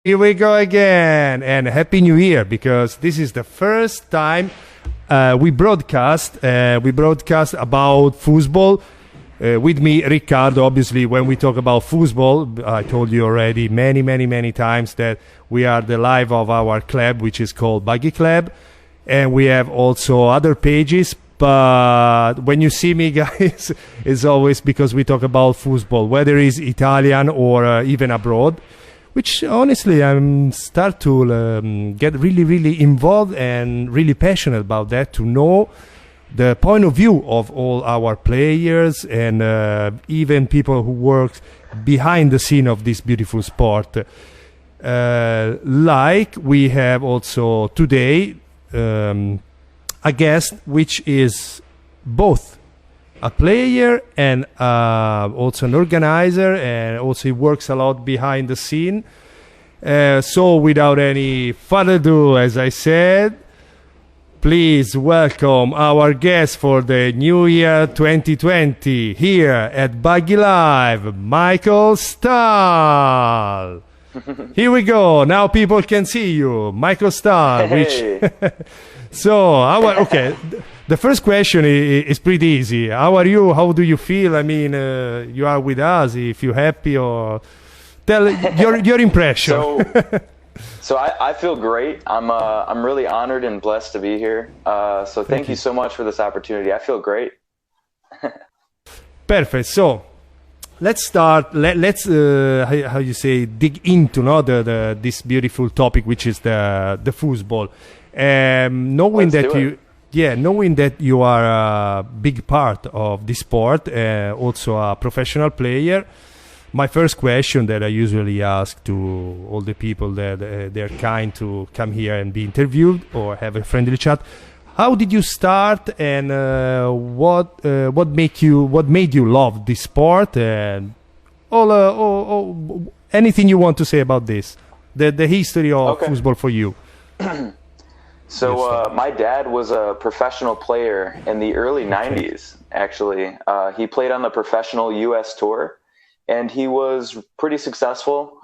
Here we go again, and Happy New Year, because this is the first time we broadcast about football. With me, Riccardo. Obviously, when we talk about football, I told you already many times that we are the live of our club, which is called Buggy Club, and we have also other pages. But when you see me, guys, it's always because we talk about football, whether it's Italian or even abroad. Which honestly, I'm start to get really involved and really passionate about that, to know the point of view of all our players and even people who work behind the scene of this beautiful sport. Like we have also today a guest which is both a player and also an organizer, and also he works a lot behind the scene. So without any further ado, as I said, please welcome our guest for the New Year 2020 here at Buggy Live, Michael Stahl. Here we go. Now people can see you, Michael Stahl. Hey. Okay. The first question is pretty easy. How are you? How do you feel? I mean, you are with us. If you're happy, or tell your impression. So I feel great. I'm really honored and blessed to be here. So thank you so much for this opportunity. I feel great. Perfect. So let's start. Let's how you say, dig into this beautiful topic, which is the football. Knowing that you are a big part of the sport, also a professional player, my first question that I usually ask to all the people that they're kind to come here and be interviewed or have a friendly chat: how did you start, and what made you love this sport, and anything you want to say about this, the history of football for you? So my dad was a professional player in the early 90s, actually. He played on the professional US tour, and he was pretty successful.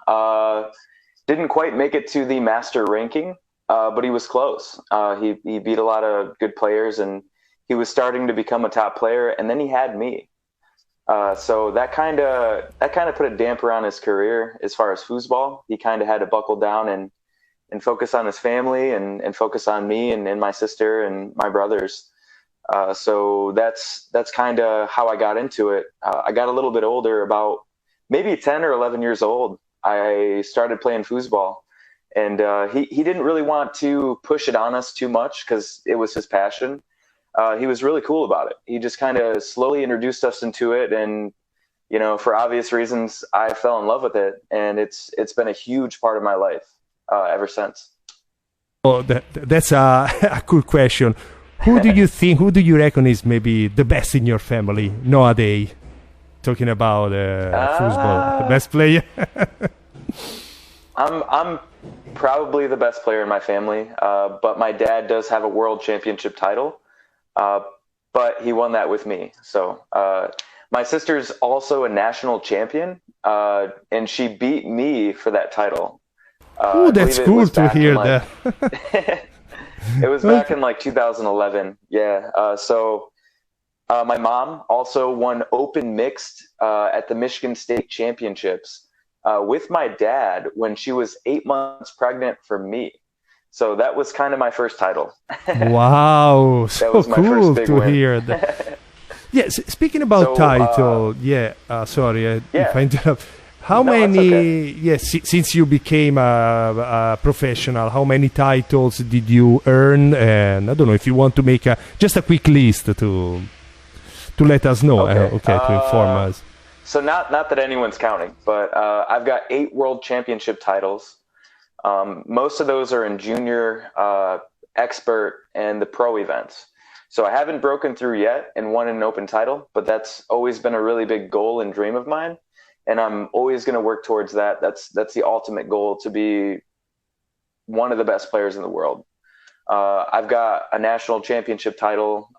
Didn't quite make it to the master ranking, but he was close. He beat a lot of good players, and he was starting to become a top player, and then he had me. So that kind of put a damper on his career as far as foosball. He kind of had to buckle down and focus on his family and focus on me and my sister and my brothers. So that's kind of how I got into it. I got a little bit older, about maybe 10 or 11 years old. I started playing foosball, and he didn't really want to push it on us too much because it was his passion. He was really cool about it. He just kind of slowly introduced us into it, and for obvious reasons, I fell in love with it, and it's been a huge part of my life ever since. Oh, that's a cool question. Who do you reckon is maybe the best in your family nowadays? Talking about football, the best player. I'm probably the best player in my family, but my dad does have a world championship title, but he won that with me. So my sister's also a national champion, and she beat me for that title. Oh, that's cool to hear that. It was back in 2011. Yeah. So my mom also won open mixed at the Michigan State Championships with my dad when she was 8 months pregnant for me. So that was kind of my first title. Wow. So cool to win. hear that. Yes. Speaking about title. Sorry if I interrupt. How many? Okay. Yes, since you became a professional, how many titles did you earn? And I don't know if you want to make just a quick list to let us know. To inform us. So not that anyone's counting, but I've got 8 world championship titles. Most of those are in junior, expert, and the pro events. So I haven't broken through yet and won an open title, but that's always been a really big goal and dream of mine. And I'm always going to work towards that. That's the ultimate goal, to be one of the best players in the world. I've got a national championship title,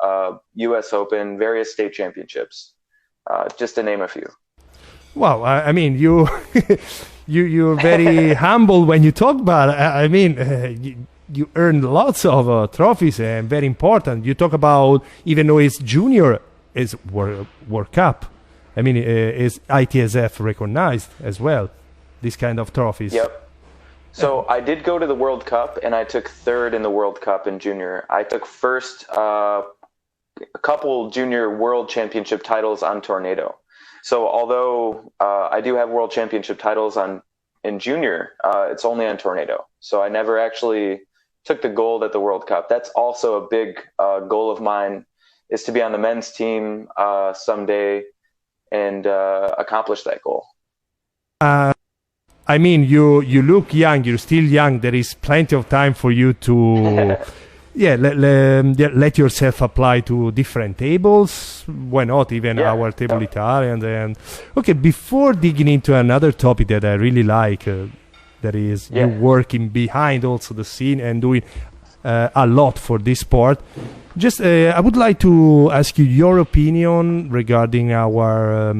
US Open, various state championships, just to name a few. Well, I mean, you're very humble when you talk about it. I mean, you earned lots of trophies and very important. You talk about, even though it's junior, it's World Cup. I mean, is ITSF recognized as well, these kind of trophies? Yep. So I did go to the World Cup, and I took third in the World Cup in junior. I took first a couple junior world championship titles on Tornado. So although I do have world championship titles in junior, it's only on Tornado. So I never actually took the gold at the World Cup. That's also a big goal of mine, is to be on the men's team someday and accomplish that goal. I mean, you look young. You're still young. There is plenty of time for you to let yourself apply to different tables. Why not even our table Italian? And okay, before digging into another topic that I really like, that is you working behind also the scene and doing a lot for this sport. Just I would like to ask you your opinion regarding our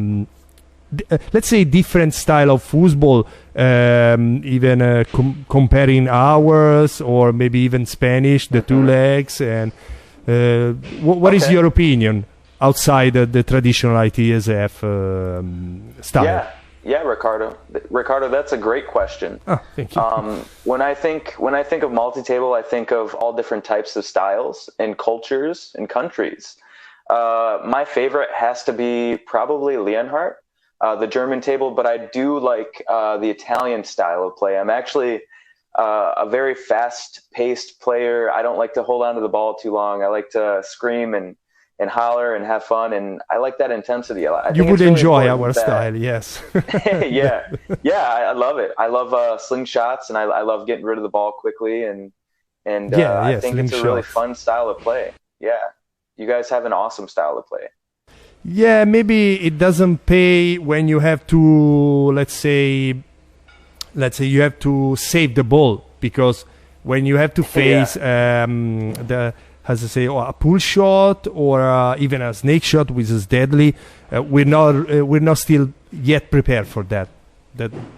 let's say different style of football, even comparing ours or maybe even Spanish, the two legs, and what is your opinion outside the traditional ITSF style? Yeah, Ricardo, that's a great question. Oh, thank you. When I think of multi-table, I think of all different types of styles and cultures and countries. My favorite has to be probably Leonhardt, the German table, but I do like the Italian style of play. I'm actually a very fast-paced player. I don't like to hold on to the ball too long. I like to scream and holler and have fun, and I like that intensity a lot. You would enjoy our style, yes. yeah, I love it. I love slingshots, and I love getting rid of the ball quickly, and I think it's a really fun style of play. Yeah, you guys have an awesome style of play. Yeah, maybe it doesn't pay when you have to, let's say you have to save the ball, because when you have to face a pull shot or even a snake shot, which is deadly, we're not still yet prepared for that.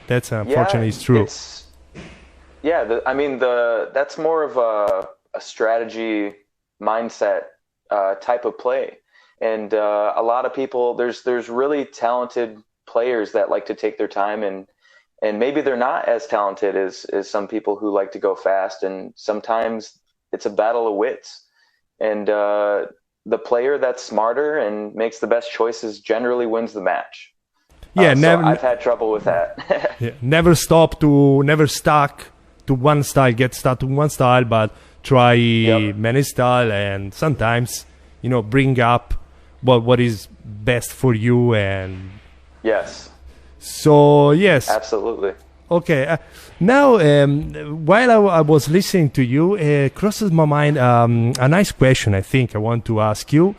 That's unfortunately is true. That's more of a strategy mindset type of play. And a lot of people, there's really talented players that like to take their time, and maybe they're not as talented as some people who like to go fast. And sometimes it's a battle of wits. And the player that's smarter and makes the best choices generally wins the match. Yeah, so I've had trouble with that. Never stuck to one style, get stuck to one style, but try many style, and sometimes bring up what is best for you. And yes. So yes, absolutely. Okay. Now, while I was listening to you, crosses my mind a nice question. I think I want to ask you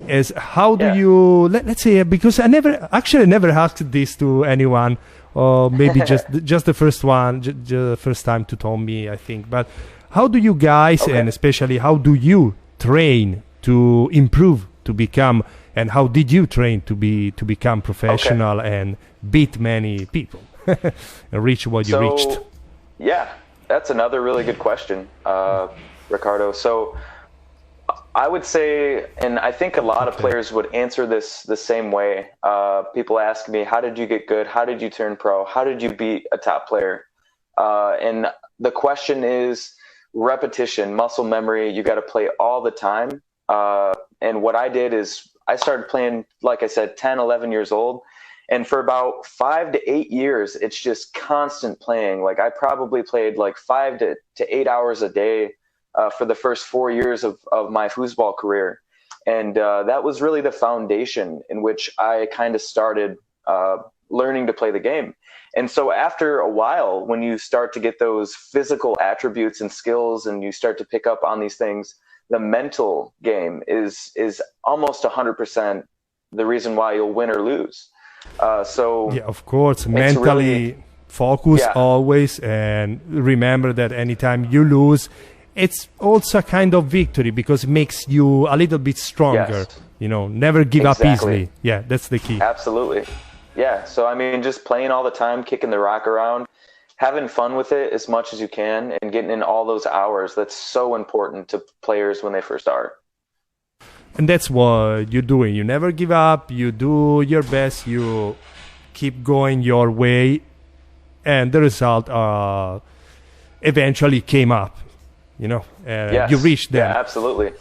is how do you let's say, because I never asked this to anyone, or maybe just the first one, the first time to tell me, I think. But how do you guys, and especially how do you train to improve, to become, and how did you train to become professional and beat many people? And reach what you reached? Yeah, that's another really good question, Ricardo. So I would say, and I think a lot of players would answer this the same way. People ask me, how did you get good? How did you turn pro? How did you beat a top player? And the question is repetition, muscle memory. You got to play all the time. And what I did is I started playing, like I said, 10, 11 years old. And for about 5 to 8 years, it's just constant playing. Like I probably played like 5 to 8 hours a day for the first 4 years of my foosball career. And that was really the foundation in which I kind of started learning to play the game. And so after a while, when you start to get those physical attributes and skills and you start to pick up on these things, the mental game is almost 100% the reason why you'll win or lose. Of course, mentally focus always, and remember that anytime you lose, it's also a kind of victory, because it makes you a little bit stronger. Never give up easily. Yeah, that's the key. Absolutely. Yeah. So, I mean, just playing all the time, kicking the rock around, having fun with it as much as you can, and getting in all those hours. That's so important to players when they first start. And that's what you're doing. You never give up. You do your best. You keep going your way. And the result eventually came up. Yes. You reached them. Yeah, absolutely.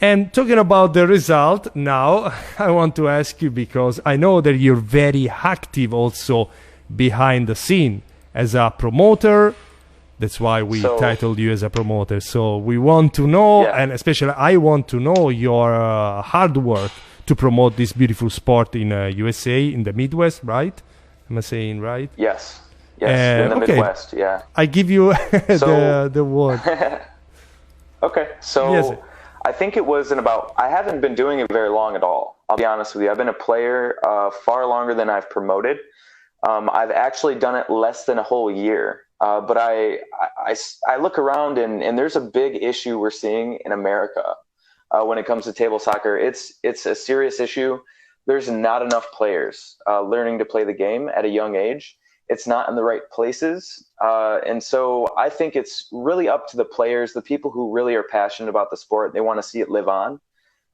And talking about the result now, I want to ask you, because I know that you're very active also behind the scene as a promoter. That's why we titled you as a promoter. So we want to know, and especially I want to know your hard work to promote this beautiful sport in USA, in the Midwest, right? Am I saying right? Yes. Yes, in the Midwest, yeah. I give you the word. Okay, so yes. I think it was I haven't been doing it very long at all. I'll be honest with you. I've been a player far longer than I've promoted. I've actually done it less than a whole year. But I look around and there's a big issue we're seeing in America when it comes to table soccer. It's a serious issue. There's not enough players learning to play the game at a young age. It's not in the right places. And so I think it's really up to the players, the people who really are passionate about the sport, they want to see it live on,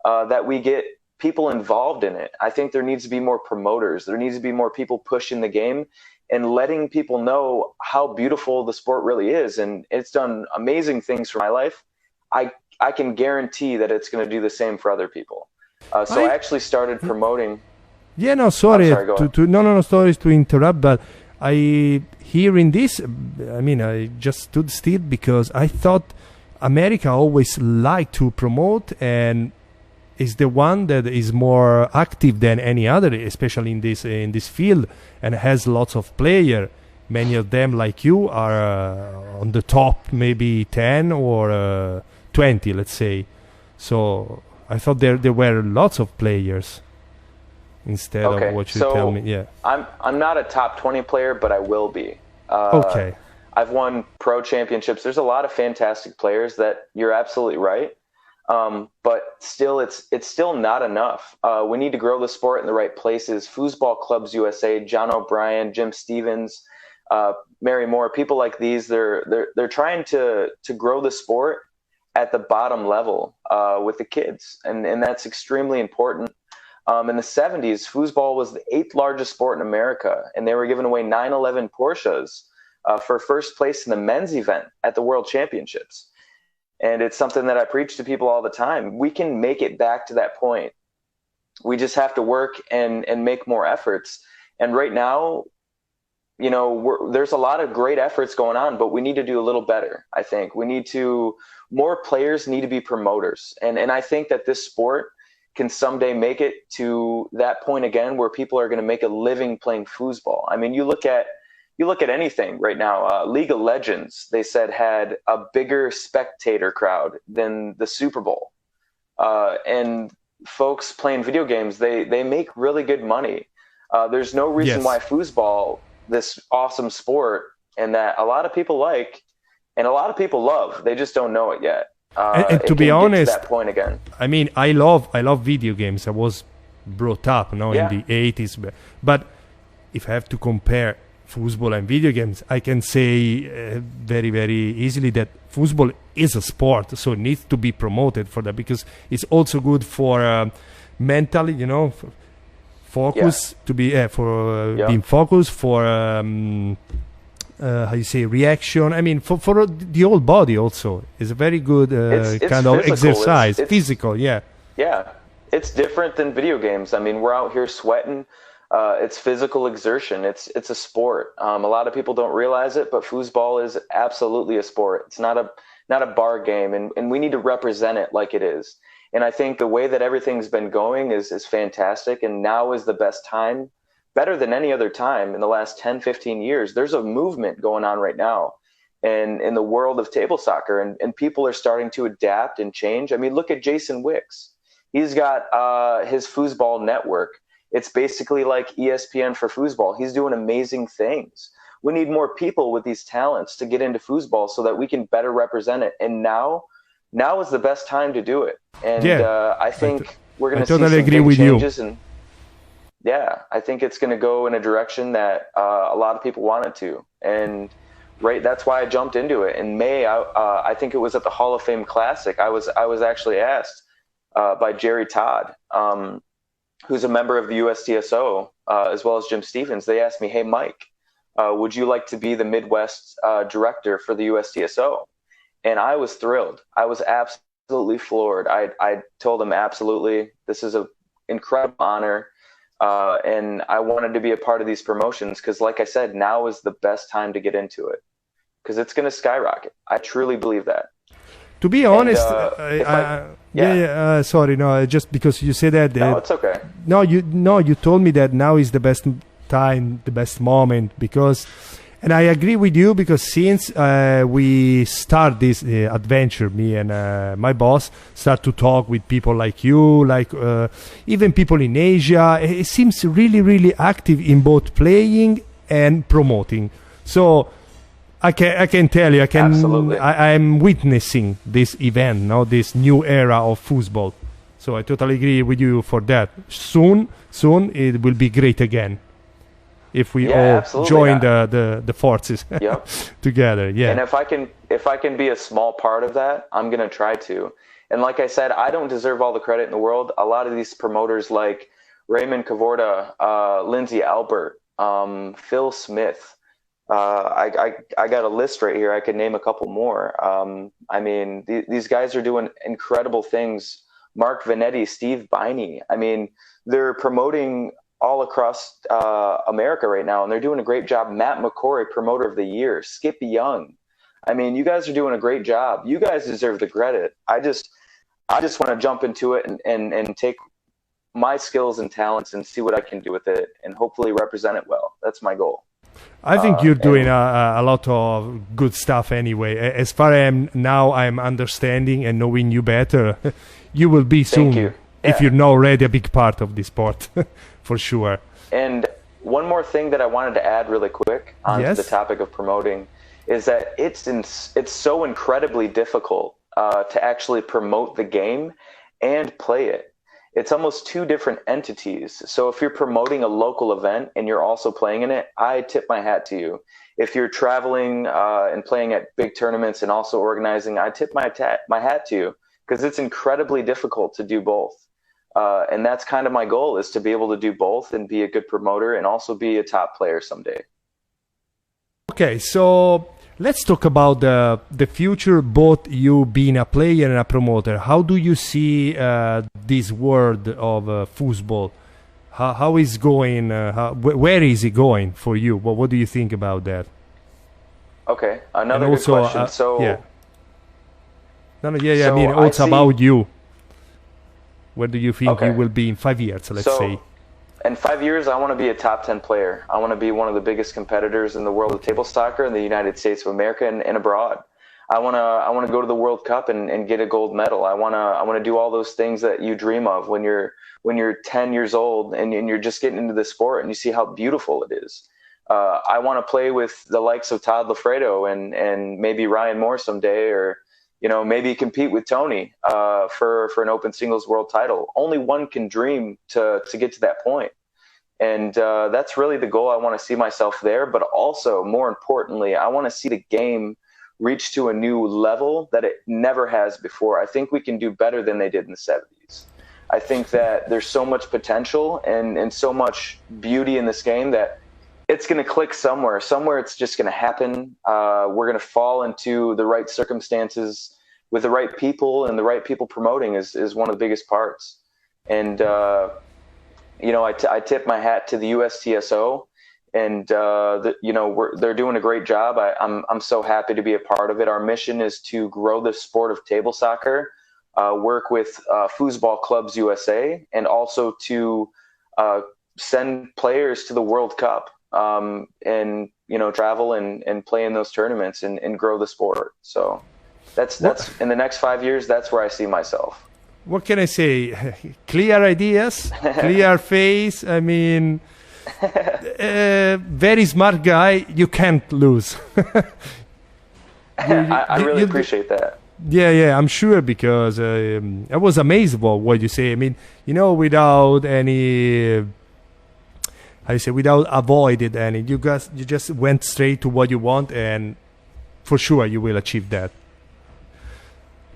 that we get people involved in it. I think there needs to be more promoters. There needs to be more people pushing the game and letting people know how beautiful the sport really is. And it's done amazing things for my life. I can guarantee that it's going to do the same for other people. So I actually started promoting. Yeah, no, sorry. Sorry to interrupt, but hearing this, I just stood still because I thought America always liked to promote and is the one that is more active than any other, especially in this field, and has lots of players. Many of them, like you, are on the top, maybe 10 or 20, let's say. So I thought there were lots of players instead of what you tell me. Yeah, I'm not a top 20 player, but I will be. Okay. I've won pro championships. There's a lot of fantastic players that you're absolutely right. But still, it's still not enough. We need to grow the sport in the right places. Foosball Clubs USA, John O'Brien, Jim Stevens, Mary Moore, people like these, they're trying to grow the sport at the bottom level with the kids, and that's extremely important. In the 70s, foosball was the 8th largest sport in America, and they were giving away 911 Porsches for first place in the men's event at the World Championships. And it's something that I preach to people all the time. We can make it back to that point. We just have to work and make more efforts. And right now, there's a lot of great efforts going on, but we need to do a little better. I think more players need to be promoters. And I think that this sport can someday make it to that point again where people are going to make a living playing foosball. I mean, you look at anything right now. League of Legends, they said, had a bigger spectator crowd than the Super Bowl. And folks playing video games, they make really good money. There's no reason why foosball, this awesome sport, and that a lot of people like, and a lot of people love, they just don't know it yet. And to be honest, to that point again. I mean, I love video games. I was brought up, in the 80s. But if I have to compare foosball and video games, I can say very, very easily that foosball is a sport, so it needs to be promoted for that, because it's also good for mentally, focus, to be being focused, for how you say, reaction. I mean, for the whole body also. It's a very good it's kind of physical. exercise. It's physical, yeah. Yeah, it's different than video games. I mean, we're out here sweating. It's physical exertion. It's a sport. A lot of people don't realize it, but foosball is absolutely a sport. It's not a bar game, and we need to represent it like it is. And I think the way that everything's been going is fantastic, and now is the best time, better than any other time in the last 10, 15 years. There's a movement going on right now in the world of table soccer, and people are starting to adapt and change. I mean, look at Jason Wicks. He's got his foosball network. It's basically like ESPN for foosball. He's doing amazing things. We need more people with these talents to get into foosball so that we can better represent it. And now is the best time to do it. And I think we're going to see some big changes. Yeah, I think it's going to go in a direction that a lot of people want it to, and that's why I jumped into it in May. I think it was at the Hall of Fame Classic. I was actually asked by Jerry Todd, who's a member of the USTSO, as well as Jim Stevens. They asked me, "Hey, Mike, would you like to be the Midwest director for the USTSO?" And I was thrilled. I was absolutely floored. I told him, absolutely, this is an incredible honor. And I wanted to be a part of these promotions because, like I said, now is the best time to get into it because it's going to skyrocket. I truly believe that. To be honest, sorry, no, just because you said that. No, it's okay. No, you told me that now is the best time, the best moment because. And I agree with you because since we start this adventure, me and my boss start to talk with people like you, like even people in Asia, it seems really, really active in both playing and promoting. So I can tell you, Absolutely. I'm witnessing this event, now this new era of football. So I totally agree with you for that. Soon it will be great again. If we all absolutely. join the forces Yep. together, yeah. And if I can be a small part of that, I'm gonna try to. And like I said, I don't deserve all the credit in the world. A lot of these promoters like Raymond Cavorta, Lindsay Albert, Phil Smith. I got a list right here. I could name a couple more. I mean, these guys are doing incredible things. Mark Vanetti, Steve Biney. I mean, they're promoting all across America right now, and they're doing a great job. Matt McCory, Promoter of the Year, Skip Young. I mean, you guys are doing a great job. You guys deserve the credit. I just want to jump into it and take my skills and talents and see what I can do with it and hopefully represent it well. That's my goal. I think you're doing a lot of good stuff anyway. As far as I'm understanding and knowing you better, you will be soon if you're not already a big part of this sport. For sure. And one more thing that I wanted to add really quick onto the topic of promoting is that it's so incredibly difficult to actually promote the game and play it. It's almost two different entities. So if you're promoting a local event and you're also playing in it, I tip my hat to you. If you're traveling and playing at big tournaments and also organizing, I tip my hat to you because it's incredibly difficult to do both. And that's kind of my goal, is to be able to do both and be a good promoter and also be a top player someday. Okay, so let's talk about the future, both you being a player and a promoter. How do you see this world of football? How is going? Where is it going for you? What do you think about that? Okay, another good question. So I mean, also about you. Where do you think you will be in 5 years, let's say? In 5 years, I want to be a top 10 player. I want to be one of the biggest competitors in the world of table soccer in the United States of America and abroad. I want to go to the World Cup and get a gold medal. I want to do all those things that you dream of when you're 10 years old and you're just getting into the sport and you see how beautiful it is. I want to play with the likes of Todd Lafredo and maybe Ryan Moore someday, or maybe compete with Tony for an open singles world title. Only one can dream to get to that point. And that's really the goal. I want to see myself there. But also, more importantly, I want to see the game reach to a new level that it never has before. I think we can do better than they did in the 70s. I think that there's so much potential and so much beauty in this game that it's going to click somewhere. Somewhere it's just going to happen. We're going to fall into the right circumstances with the right people, and the right people promoting is one of the biggest parts. And, I tip my hat to the USTSO, and, they're doing a great job. I'm so happy to be a part of it. Our mission is to grow the sport of table soccer, work with Foosball Clubs USA, and also to send players to the World Cup. And travel and play in those tournaments and grow the sport. So that's in the next 5 years, that's where I see myself. What can I say? Clear ideas, clear face. I mean, very smart guy. You can't lose. I really appreciate that. Yeah, I'm sure, because I was amazed about what you say. I mean, without any how you say, without avoided any. You just went straight to what you want, and for sure you will achieve that.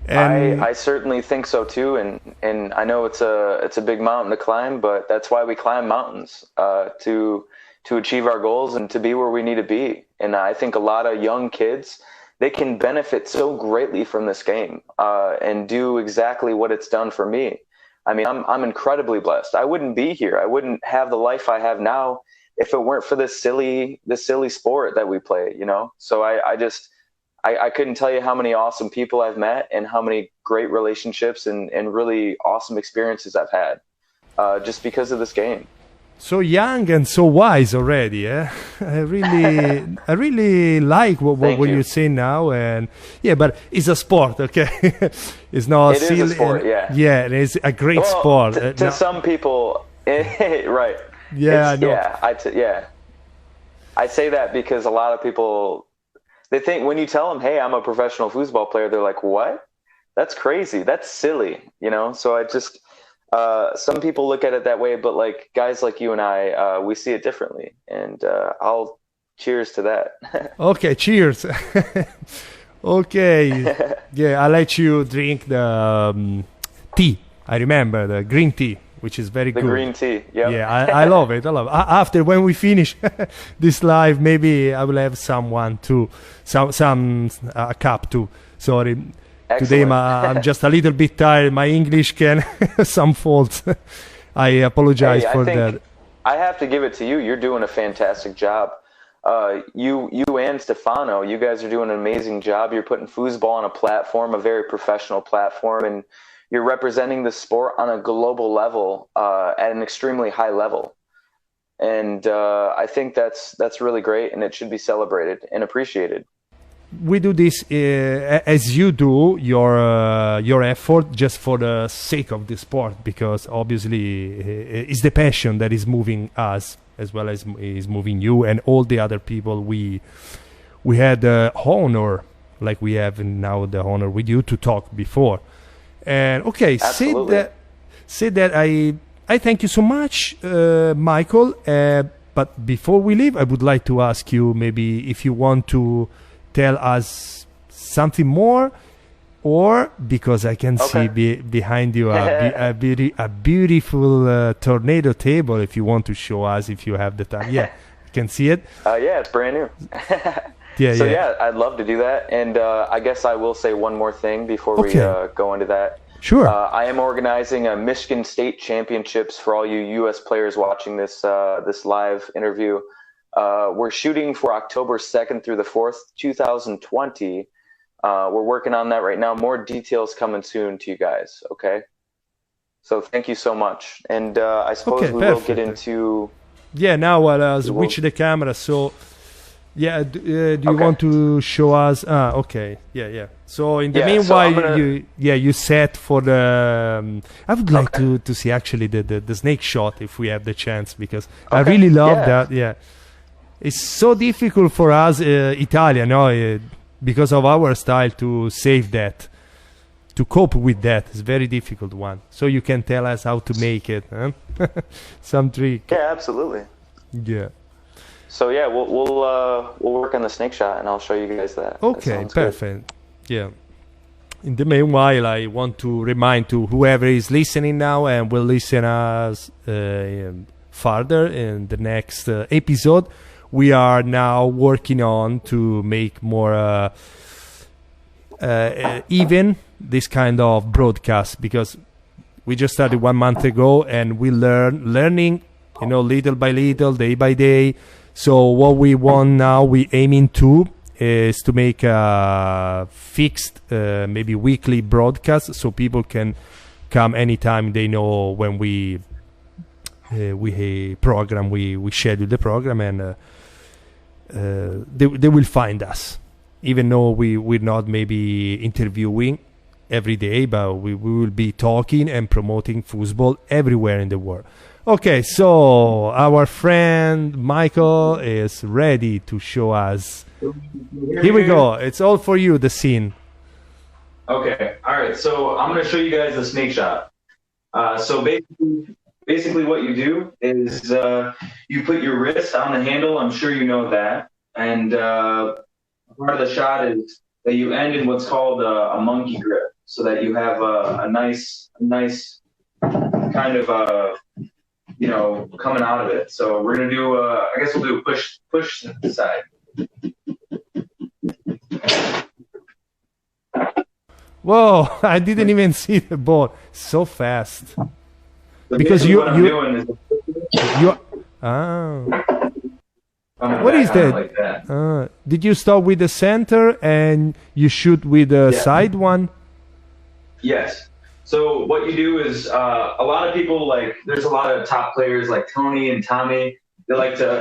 And I certainly think so too, and I know it's a big mountain to climb, but that's why we climb mountains, to achieve our goals and to be where we need to be. And I think a lot of young kids, they can benefit so greatly from this game, and do exactly what it's done for me. I mean, I'm incredibly blessed. I wouldn't be here. I wouldn't have the life I have now if it weren't for this silly sport that we play, you know? So I couldn't tell you how many awesome people I've met and how many great relationships and really awesome experiences I've had, just because of this game. So young and so wise already, eh? I really like what you say now, and yeah, but it's a sport, okay? It's not. It is a sport, yeah. Yeah, it's a great sport. To some people, right? Yeah, I know. Yeah, I say that because a lot of people, they think when you tell them, "Hey, I'm a professional foosball player," they're like, "What? That's crazy. That's silly," you know. So I just. Some people look at it that way, but like guys like you and I, we see it differently, and I'll cheers to that. Okay, cheers. Okay, yeah, I'll let you drink the tea. I remember the green tea, which is very good. The green tea, yep. Yeah, I love it. I love it. After when we finish this live, maybe I will have a cup too. Sorry. Excellent. Today I'm just a little bit tired. My English can some faults. I apologize for that. I have to give it to you. You're doing a fantastic job. You and Stefano, you guys are doing an amazing job. You're putting foosball on a platform, a very professional platform, and you're representing the sport on a global level, at an extremely high level. And I think that's really great, and it should be celebrated and appreciated. We do this as you do your effort just for the sake of the sport, because obviously it's the passion that is moving us as well as is moving you and all the other people. We had the honor, like we have now the honor with you, to talk before. And okay, Absolutely. say that I thank you so much, Michael. But before we leave, I would like to ask you maybe if you want to tell us something more, or because I can see behind you a beautiful tornado table. If you want to show us, if you have the time, yeah, you can see it. Yeah, it's brand new. Yeah, I'd love to do that. And I guess I will say one more thing before we go into that. Sure. I am organizing a Michigan State Championships for all you U.S. players watching this live interview. We're shooting for October 2nd through the 4th, 2020. We're working on that right now. More details coming soon to you guys, okay? So thank you so much. And I suppose we will get into... Yeah, now I'll switch the camera. So, yeah, do you want to show us? Okay, yeah. So in the meanwhile, you set for the... I would like to see actually the snake shot if we have the chance, because I really love that, yeah. It's so difficult for us Italian, no? Because of our style, to save that, to cope with that. It's a very difficult one. So you can tell us how to make it, huh? Some trick. Yeah, absolutely. Yeah. So yeah, we'll work on the snake shot, and I'll show you guys that. Okay, that perfect. Good. Yeah. In the meanwhile, I want to remind to whoever is listening now and will listen us further in the next episode. We are now working on to make more even this kind of broadcast, because we just started 1 month ago, and we learning, little by little, day by day. So what we want now, we aiming to is to make a fixed, maybe weekly broadcast, so people can come anytime they know when we program, we schedule the program, and they will find us, even though we're not maybe interviewing every day, but we will be talking and promoting foosball everywhere in the world. Okay, so our friend Michael is ready to show us. Here we go. It's all for you, the scene. Okay, all right, so I'm going to show you guys the snake shot. So basically, basically what you do is you put your wrist on the handle. I'm sure you know that. And part of the shot is that you end in what's called a monkey grip, so that you have a nice kind of coming out of it. So we're gonna do I guess we'll do a push side. Whoa! I didn't even see the ball so fast. So Because what I'm doing is what is that? like that. Did you start with the center and you shoot with the side one? Yes. So what you do is a lot of people, like, there's a lot of top players like Tony and Tommy. They like to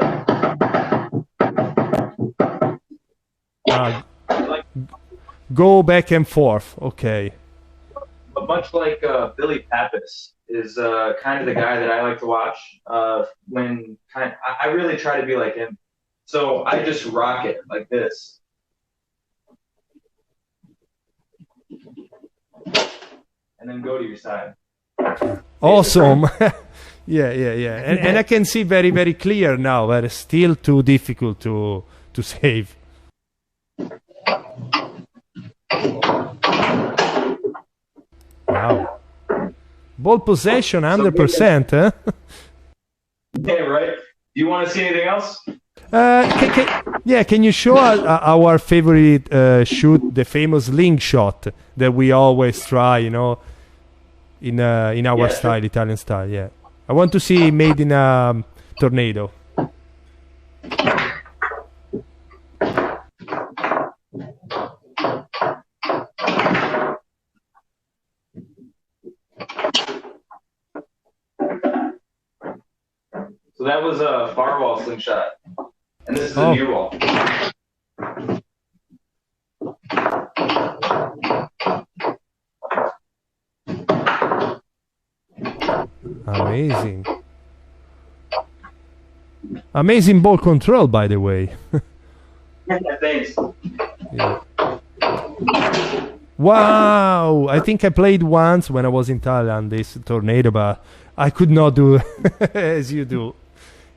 Go back and forth. Okay. but much like Billy Pappas is kind of the guy that I like to watch. I really try to be like him. So I just rock it like this. And then go to your side. Awesome. Yeah. And I can see very, very clear now, but it's still too difficult to save. Wow. Ball possession 100%, huh? Yeah, right. Do you want to see anything else? Can you show us our favorite shoot, the famous link shot that we always try, in our style, Italian style, yeah. I want to see made in a tornado. So that was a far wall slingshot. And this is a near wall. Amazing. Amazing ball control, by the way. Thanks. Yeah. Wow! I think I played once when I was in Thailand, this tornado, but I could not do as you do.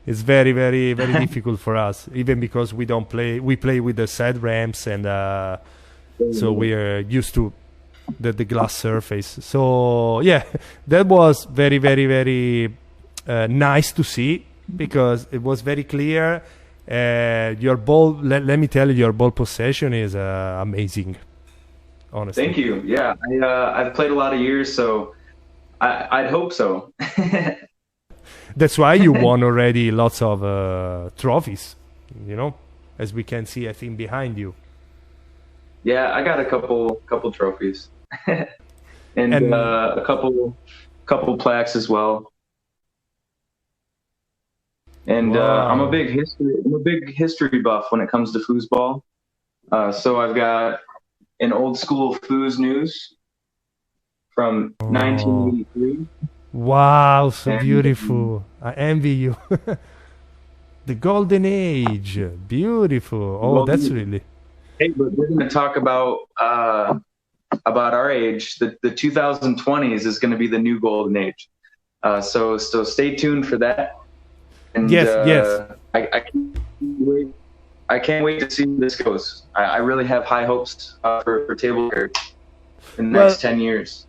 It's very, very, very difficult for us, even because we don't play. We play with the side ramps, and so we are used to the glass surface. So yeah, that was very, very, very nice to see, because it was very clear. Your ball, let me tell you, your ball possession is amazing. Honestly. Thank you. Yeah, I've played a lot of years, so I'd hope so. That's why you won already lots of trophies, as we can see, I think, behind you. Yeah, I got a couple trophies, and a couple plaques as well. And Wow. I'm a big history buff when it comes to foosball. So I've got an old school foos news from 1983. Wow, so beautiful. I envy you. The golden age. Beautiful. Oh, that's really... Hey, but we're going to talk about our age. The 2020s is going to be the new golden age. So stay tuned for that. And, Yes. I can't wait to see where this goes. I really have high hopes for table cards in the next 10 years.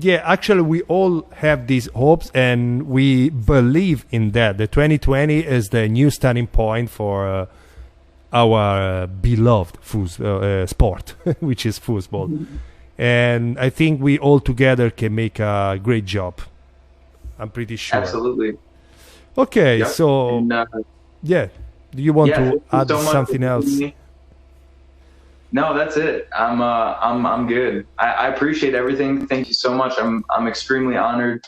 Yeah, actually, we all have these hopes, and we believe in that. The 2020 is the new starting point for our beloved sport, which is foosball. And I think we all together can make a great job. I'm pretty sure. Absolutely. Okay, Yep. so And, yeah, do you want to add so much something for else? me. No, that's it. I'm good. I appreciate everything. Thank you so much. I'm extremely honored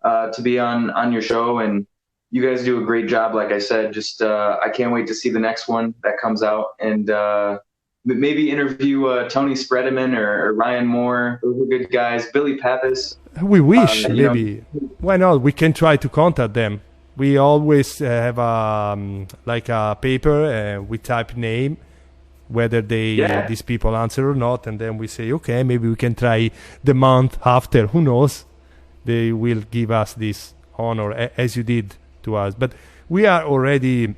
to be on your show, and you guys do a great job. Like I said, just I can't wait to see the next one that comes out, and maybe interview Tony Spredeman or Ryan Moore. Those are good guys. Billy Pappas. We wish, maybe. Why not? We can try to contact them. We always have like a paper, and we type name, whether these people answer or not, and then we say, okay, maybe we can try the month after. Who knows? They will give us this honor as you did to us. But we are already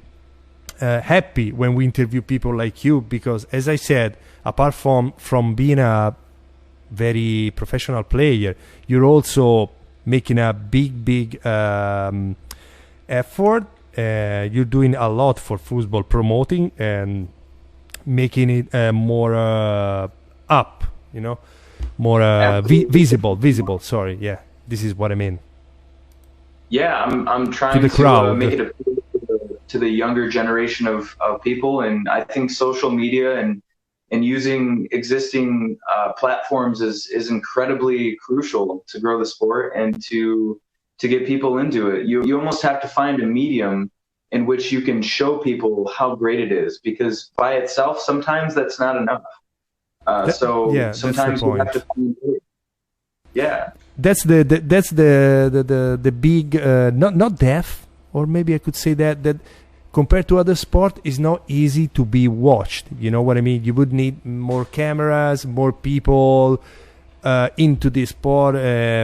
happy when we interview people like you, because, as I said, apart from being a very professional player, you're also making a big effort. You're doing a lot for football, promoting and making it more up, more visible. Sorry, yeah, this is what I mean. Yeah, I'm trying to make it appeal to the younger generation of people, and I think social media and using existing platforms is incredibly crucial to grow the sport and to get people into it. You almost have to find a medium in which you can show people how great it is, because by itself sometimes that's not enough. Sometimes you have to find it. Yeah. That's the big not deaf, or maybe I could say that compared to other sport, it's not easy to be watched. You know what I mean? You would need more cameras, more people into this sport,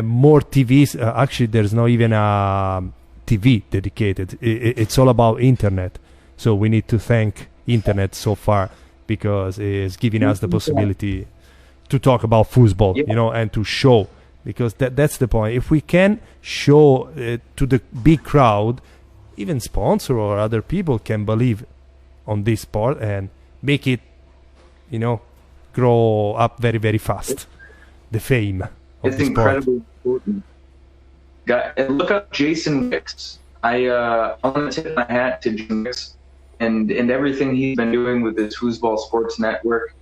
more TVs. Actually, there's not even a TV dedicated. It's all about internet. So we need to thank internet so far, because it's giving us the possibility to talk about football, and to show. Because that's the point. If we can show to the big crowd, even sponsor or other people can believe on this sport and make it, grow up very, very fast. The fame of it's the incredibly important. And look up Jason Wicks. I want to tip my hat to Jason Wicks and everything he's been doing with his Foosball Sports Network.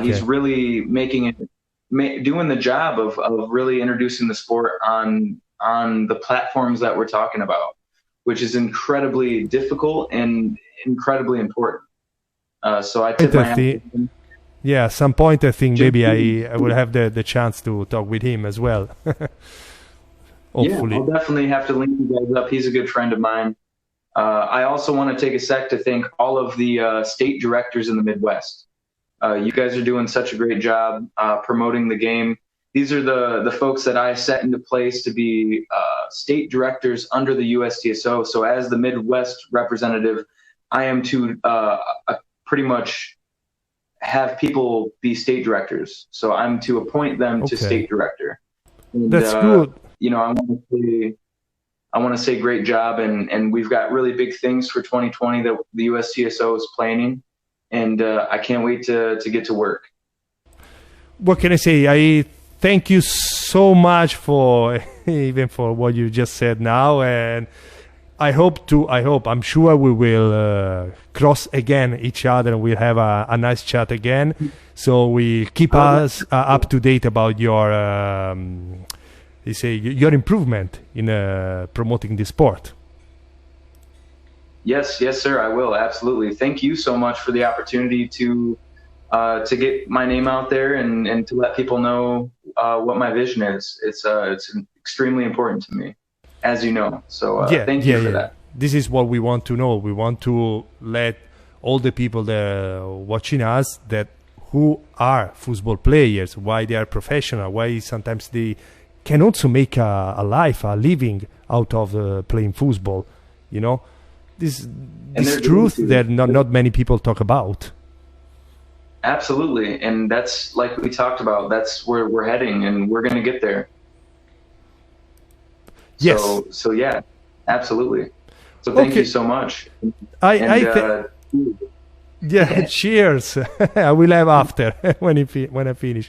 He's really doing the job of really introducing the sport on the platforms that we're talking about, which is incredibly difficult and incredibly important. So I tip my hat to him. Yeah, at some point I think maybe I will have the chance to talk with him as well. Hopefully. Yeah, I'll definitely have to link you guys up. He's a good friend of mine. I also want to take a sec to thank all of the state directors in the Midwest. You guys are doing such a great job promoting the game. These are the folks that I set into place to be state directors under the USTSO. So as the Midwest representative, I am to pretty much have people be state directors. So I'm to appoint them to state director. And, that's good. I want to say great job, and we've got really big things for 2020 that the USTSO is planning, and I can't wait to get to work. What can I say? I thank you so much for even for what you just said now, and I'm sure we will cross again each other, and we'll have a nice chat again. So we keep us up to date about your your improvement in promoting the sport. Yes, sir, I will. Absolutely. Thank you so much for the opportunity to get my name out there and to let people know what my vision is. It's extremely important to me, as you know. So thank you for that. This is what we want to know. We want to let all the people that are watching us that who are football players, why they are professional, why sometimes they can also make a life, a living out of playing football. This truth that not many people talk about. Absolutely, and that's like we talked about. That's where we're heading, and we're going to get there. Yes. So yeah, absolutely. So thank you so much. Cheers. I will have after when I finish.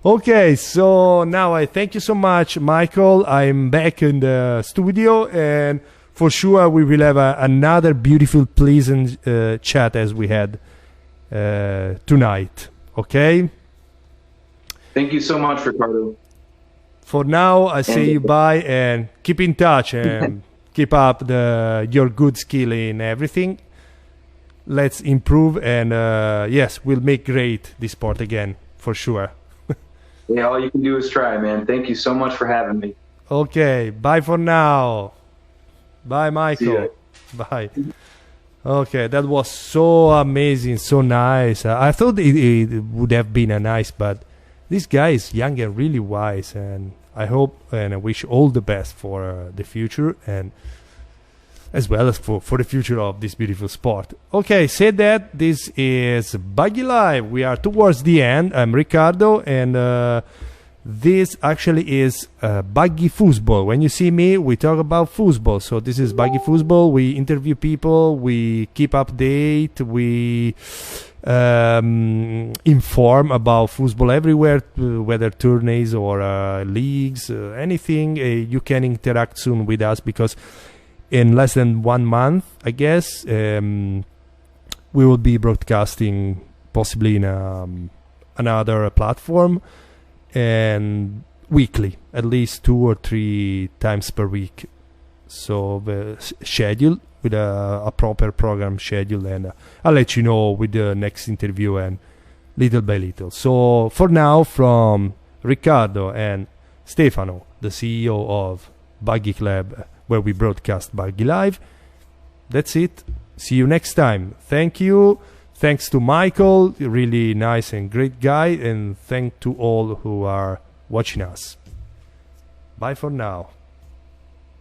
Okay, so now I thank you so much, Michael. I'm back in the studio, and for sure we will have another beautiful, pleasant chat as we had tonight. Okay? Thank you so much, Ricardo. For now, I say you bye and keep in touch and keep up your good skill in everything. Let's improve and yes, we'll make great this sport again for sure. Yeah, all you can do is try, man. Thank you so much for having me. Okay, bye for now. Bye, Michael. Bye. Okay, that was so amazing, so nice. I thought it would have been a nice, but this guy is young and really wise, and I hope and I wish all the best for the future, and as well as for the future of this beautiful sport. Okay, said that, this is Buggy Live. We are towards the end. I'm Riccardo, and this actually is Buggy Foosball. When you see me, we talk about foosball. So this is Buggy Foosball. We interview people, we keep update, we inform about football everywhere, whether tourneys or leagues, anything. You can interact soon with us, because in less than 1 month, I guess, we will be broadcasting possibly in another platform, and weekly, at least 2 or 3 times per week. So the schedule, with a proper program schedule, and I'll let you know with the next interview and little by little. So for now, from Riccardo and Stefano, the CEO of Buggy Club, where we broadcast Buggy Live, that's it. See you next time. Thank you. Thanks to Michael, really nice and great guy, and thank to all who are watching us. Bye for now.